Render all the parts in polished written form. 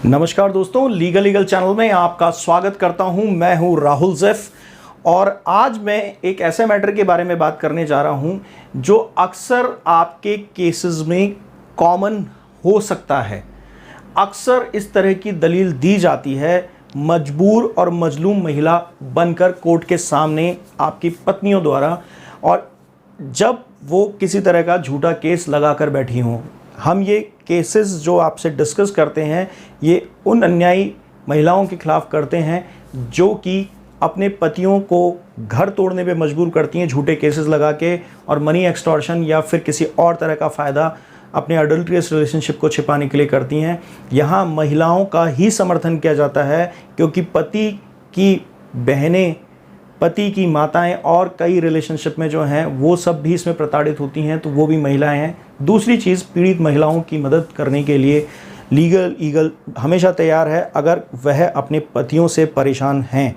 नमस्कार दोस्तों, legal channel में आपका स्वागत करता हूं। मैं हूं राहुल ज़ैफ और आज मैं एक ऐसे मैटर के बारे में बात करने जा रहा हूं जो अक्सर आपके केसेस में कॉमन हो सकता है। अक्सर इस तरह की दलील दी जाती है मजबूर और मजलूम महिला बनकर कोर्ट के सामने आपकी पत्नियों द्वारा, और जब वो किसी तरह का झूठा केस लगाकर बैठी हों। हम ये केसेस जो आपसे डिस्कस करते हैं ये उन अन्यायी महिलाओं के खिलाफ करते हैं जो कि अपने पतियों को घर तोड़ने पे मजबूर करती हैं झूठे केसेस लगा के, और मनी एक्सटॉर्शन या फिर किसी और तरह का फ़ायदा अपने अडल्ट्रियस रिलेशनशिप को छिपाने के लिए करती हैं। यहाँ महिलाओं का ही समर्थन किया जाता है क्योंकि पति की बहनें, पति की माताएं और कई रिलेशनशिप में जो हैं वो सब भी इसमें प्रताड़ित होती हैं, तो वो भी महिलाएं हैं। दूसरी चीज़, पीड़ित महिलाओं की मदद करने के लिए लीगल ईगल हमेशा तैयार है। अगर वह अपने पतियों से परेशान हैं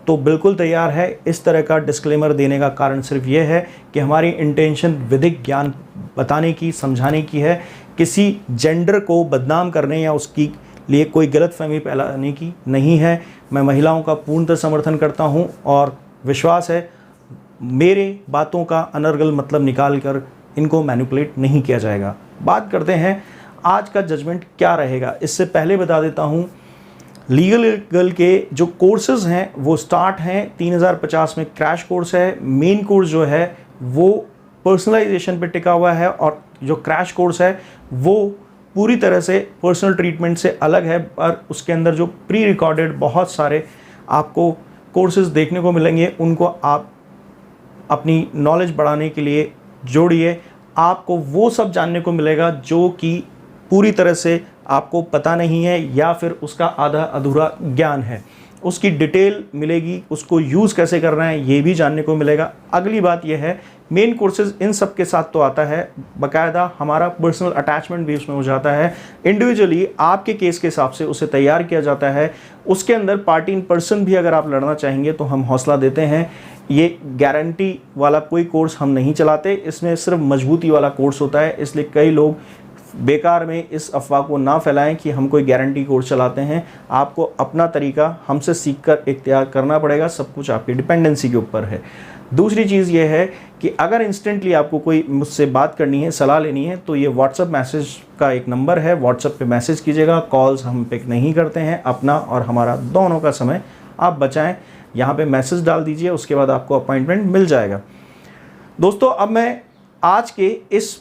तो बिल्कुल तैयार है। इस तरह का डिस्क्लेमर देने का कारण सिर्फ ये है कि हमारी इंटेंशन विधिक ज्ञान बताने की, समझाने की है, किसी जेंडर को बदनाम करने या उसकी लिए कोई गलतफहमी फैलाने की नहीं है। मैं महिलाओं का पूर्णतः समर्थन करता हूँ और विश्वास है मेरे बातों का अनर्गल मतलब निकाल कर इनको मैनिपुलेट नहीं किया जाएगा। बात करते हैं आज का जजमेंट क्या रहेगा। इससे पहले बता देता हूँ लीगल के जो कोर्सेज हैं वो स्टार्ट हैं 3050 में क्रैश कोर्स है। मेन कोर्स जो है वो पर्सनलाइजेशन पे टिका हुआ है और जो क्रैश कोर्स है वो पूरी तरह से पर्सनल ट्रीटमेंट से अलग है, पर उसके अंदर जो प्री रिकॉर्डेड बहुत सारे आपको कोर्सेज देखने को मिलेंगे उनको आप अपनी नॉलेज बढ़ाने के लिए जोड़िए। आपको वो सब जानने को मिलेगा जो कि पूरी तरह से आपको पता नहीं है या फिर उसका आधा अधूरा ज्ञान है, उसकी डिटेल मिलेगी। उसको यूज़ कैसे करना है ये भी जानने को मिलेगा। अगली बात यह है, मेन कोर्सेज इन सब के साथ तो आता है, बाकायदा हमारा पर्सनल अटैचमेंट भी उसमें हो जाता है। इंडिविजुअली आपके केस के हिसाब से उसे तैयार किया जाता है। उसके अंदर पार्टी इन पर्सन भी अगर आप लड़ना चाहेंगे तो हम हौसला देते हैं। ये गारंटी वाला कोई कोर्स हम नहीं चलाते, इसमें सिर्फ मजबूती वाला कोर्स होता है। इसलिए कई लोग बेकार में इस अफवाह को ना फैलाएं कि हम कोई गारंटी कोर्स चलाते हैं। आपको अपना तरीका हमसे सीखकर इख्तियार करना पड़ेगा, सब कुछ आपकी डिपेंडेंसी के ऊपर है। दूसरी चीज़ ये है कि अगर इंस्टेंटली आपको कोई मुझसे बात करनी है, सलाह लेनी है, तो ये व्हाट्सएप मैसेज का एक नंबर है, व्हाट्सएप पे मैसेज कीजिएगा। कॉल्स हम पिक नहीं करते हैं। अपना और हमारा दोनों का समय आप बचाएं। यहाँ पे मैसेज डाल दीजिए, उसके बाद आपको अपॉइंटमेंट मिल जाएगा। दोस्तों, अब मैं आज के इस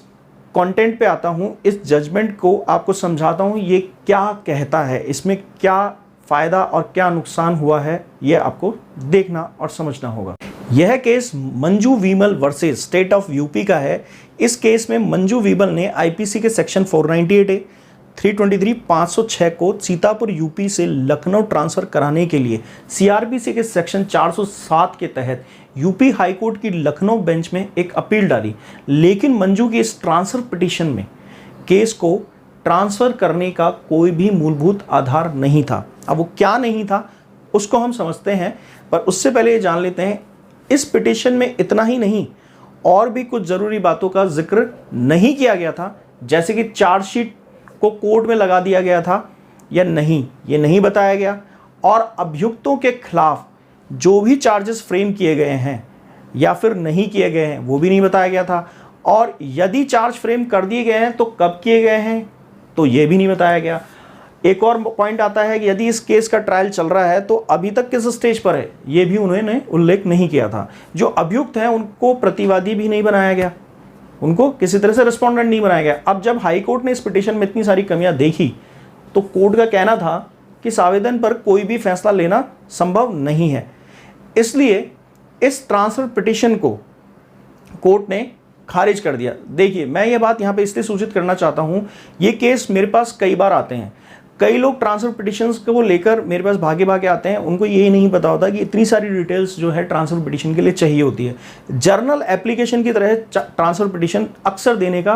कंटेंट पे आता हूँ। इस जजमेंट को आपको समझाता हूँ ये क्या कहता है, इसमें क्या फ़ायदा और क्या नुकसान हुआ है, ये आपको देखना और समझना होगा। यह case Manju Vimal versus state of UP का है। इस केस में मंजू विमल ने आईपीसी के सेक्शन 498A, 323, 506 को सीतापुर यूपी से लखनऊ ट्रांसफ़र कराने के लिए सीआरपीसी के सेक्शन 407 के तहत यूपी हाईकोर्ट की लखनऊ बेंच में एक अपील डाली। लेकिन मंजू की इस ट्रांसफ़र पिटीशन में केस को ट्रांसफ़र करने का कोई भी मूलभूत आधार नहीं था। अब वो क्या नहीं था उसको हम समझते हैं, पर उससे पहले ये जान लेते हैं इस पिटीशन में इतना ही नहीं और भी कुछ ज़रूरी बातों का जिक्र नहीं किया गया था, जैसे कि चार्जशीट को कोर्ट में लगा दिया गया था या नहीं, ये नहीं बताया गया। और अभियुक्तों के खिलाफ जो भी चार्जेस फ्रेम किए गए हैं या फिर नहीं किए गए हैं वो भी नहीं बताया गया था। और यदि चार्ज फ्रेम कर दिए गए हैं तो कब किए गए हैं तो ये भी नहीं बताया गया। एक और पॉइंट आता है कि यदि इस केस का ट्रायल चल रहा है तो अभी तक किस स्टेज पर है ये भी उन्होंने उल्लेख नहीं किया था। जो अभियुक्त हैं उनको प्रतिवादी भी नहीं बनाया गया, उनको किसी तरह से रिस्पोंडेंट नहीं बनाया गया। अब जब हाई कोर्ट ने इस पिटीशन में इतनी सारी कमियां देखी तो कोर्ट का कहना था कि इस आवेदन पर कोई भी फैसला लेना संभव नहीं है। इसलिए इस ट्रांसफर पिटीशन को कोर्ट ने खारिज कर दिया। देखिए, मैं ये बात यहाँ पे इसलिए सूचित करना चाहता हूँ, ये केस मेरे पास कई बार आते हैं। कई लोग ट्रांसफर पिटीशंस को लेकर मेरे पास भागे भागे आते हैं, उनको यही नहीं पता होता कि इतनी सारी डिटेल्स जो है ट्रांसफर पिटीशन के लिए चाहिए होती है। जर्नल एप्लीकेशन की तरह ट्रांसफर पिटीशन अक्सर देने का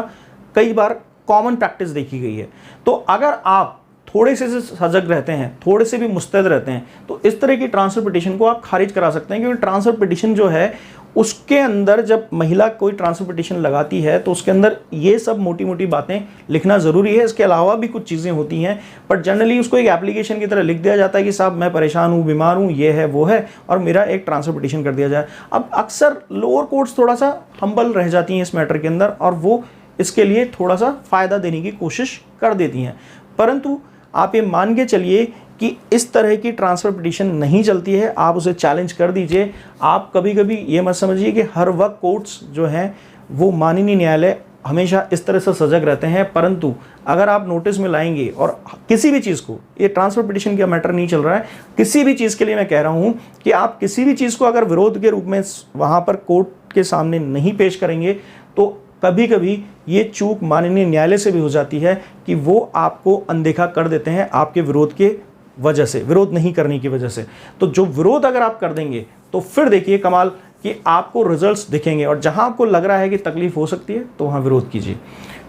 कई बार कॉमन प्रैक्टिस देखी गई है। तो अगर आप थोड़े से सजग रहते हैं, थोड़े से भी मुस्तैद रहते हैं, तो इस तरह की ट्रांसफर पिटीशन को आप खारिज करा सकते हैं, क्योंकि ट्रांसफर पिटीशन जो है उसके अंदर जब महिला कोई ट्रांसफर पिटीशन लगाती है तो उसके अंदर ये सब मोटी मोटी बातें लिखना ज़रूरी है। इसके अलावा भी कुछ चीज़ें होती हैं, बट जनरली उसको एक एप्लीकेशन की तरह लिख दिया जाता है कि साहब मैं परेशान हूँ, बीमार हूँ, ये है वो है, और मेरा एक ट्रांसफर पिटीशन कर दिया जाए। अब अक्सर लोअर कोर्ट्स थोड़ा सा हम्बल रह जाती हैं इस मैटर के अंदर, और वो इसके लिए थोड़ा सा फ़ायदा देने की कोशिश कर देती हैं। परंतु आप ये मान के चलिए कि इस तरह की ट्रांसफ़र पिटीशन नहीं चलती है, आप उसे चैलेंज कर दीजिए। आप कभी कभी ये मत समझिए कि हर वक्त कोर्ट्स जो हैं वो माननीय न्यायालय हमेशा इस तरह से सजग रहते हैं, परंतु अगर आप नोटिस में लाएंगे और किसी भी चीज़ को, ये ट्रांसफ़र पिटीशन का मैटर नहीं चल रहा है, किसी भी चीज़ के लिए मैं कह रहा हूँ कि आप किसी भी चीज़ को अगर विरोध के रूप में वहाँ पर कोर्ट के सामने नहीं पेश करेंगे तो कभी कभी ये चूक माननीय न्यायालय से भी हो जाती है कि वो आपको अनदेखा कर देते हैं आपके विरोध के वजह से, विरोध नहीं करने की वजह से। तो जो विरोध अगर आप कर देंगे तो फिर देखिए कमाल कि आपको रिजल्ट्स दिखेंगे, और जहां आपको लग रहा है कि तकलीफ हो सकती है तो वहां विरोध कीजिए।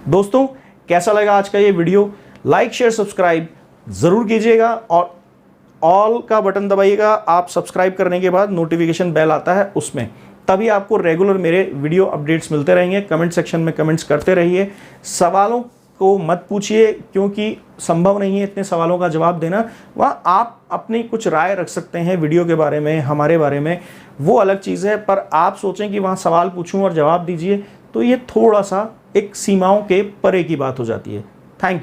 दोस्तों, कैसा लगा आज का ये वीडियो? लाइक शेयर सब्सक्राइब ज़रूर कीजिएगा, और ऑल का बटन दबाइएगा। आप सब्सक्राइब करने के बाद नोटिफिकेशन बेल आता है उसमें, तभी आपको रेगुलर मेरे वीडियो अपडेट्स मिलते रहेंगे। कमेंट सेक्शन में कमेंट्स करते रहिए, सवालों को मत पूछिए क्योंकि संभव नहीं है इतने सवालों का जवाब देना। वहाँ आप अपनी कुछ राय रख सकते हैं वीडियो के बारे में, हमारे बारे में, वो अलग चीज़ है, पर आप सोचें कि वहाँ सवाल पूछूं और जवाब दीजिए तो ये थोड़ा सा एक सीमाओं के परे की बात हो जाती है। Thank you.